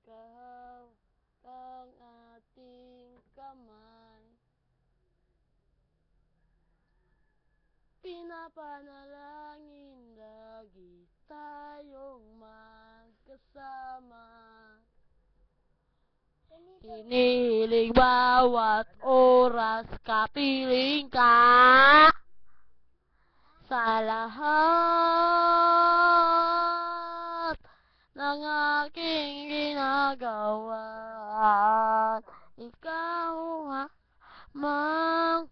Kahawak ang ating kamay, pinapanalangin lagi tayong magkasama. Hinihiling bawat oras kapiling ka sa lahat ng aking ginagawa. Ikaw lamang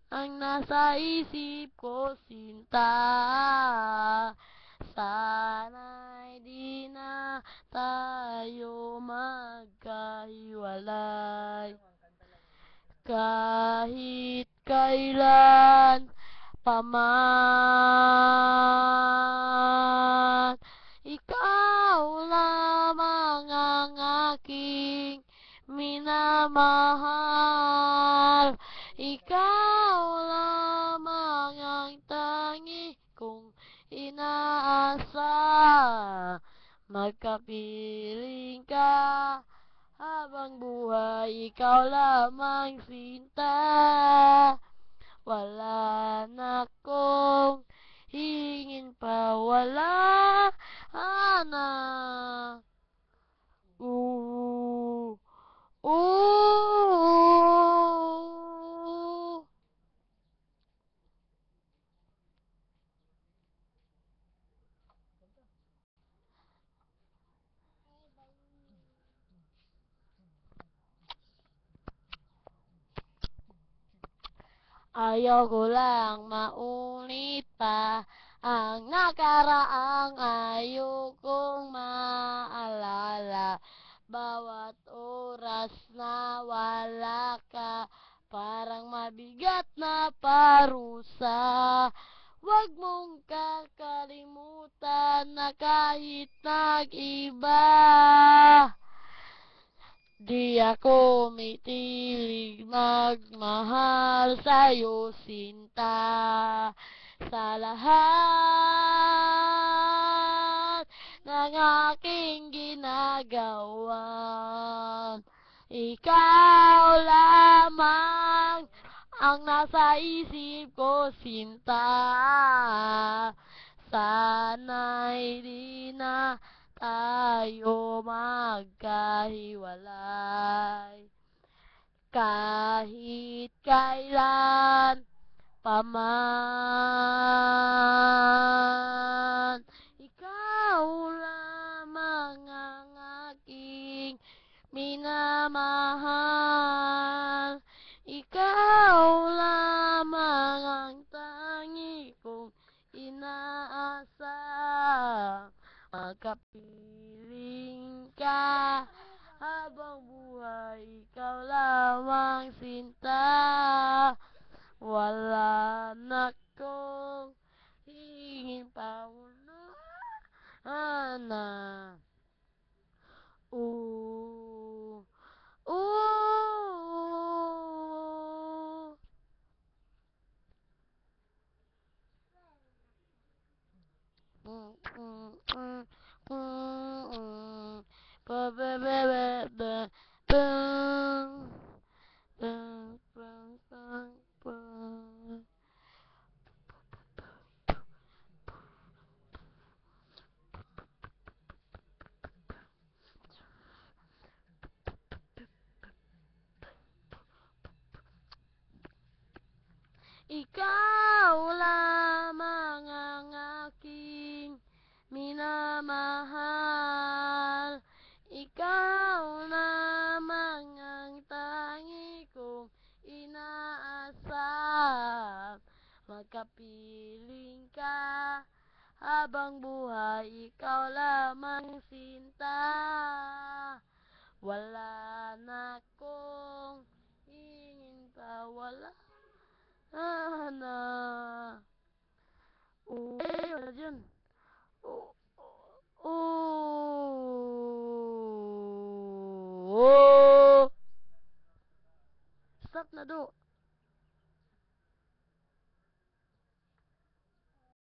ang nasa isip ko, sinta. Sana'y di na tayo magkahiwalay, kahit kailan paman. Ikaw lamang ang aking minamahal, ikaw lamang ang tangi kong inaasa. Magkapiling ka habang buhay, ikaw lamang sinta. Wala na akong hingin pa, wala na. Ooh, ooh. Ayoko lang maulit pa ang nakaraang ayokong maalala. Bawat oras na wala ka, parang mabigat na parusa. Huwag mong kakalimutan na kahit nag-iba, di ako mitilig magmahal sa'yo, sinta. Sa lahat ng aking ginagawa, ikaw lamang ang nasa isip ko, sinta. Sana'y di na tayo magkahiwalay, kahit kailan paman. Ikaw lamang ang aking minamahal, ikaw lamang ang tangi kong inaasa. Magkapiling ka habang buhay, ikaw lamang sinta. Wala na akong hingin pa, wala na. Ooh, ooh. Ikaw lamang ang aking minamahal, ikaw lamang ang tangi kong inaasa. Magkapiling ka habang buhay, ikaw lamang sinta. Wala na akong hingin pa, wala na. Wala dyan.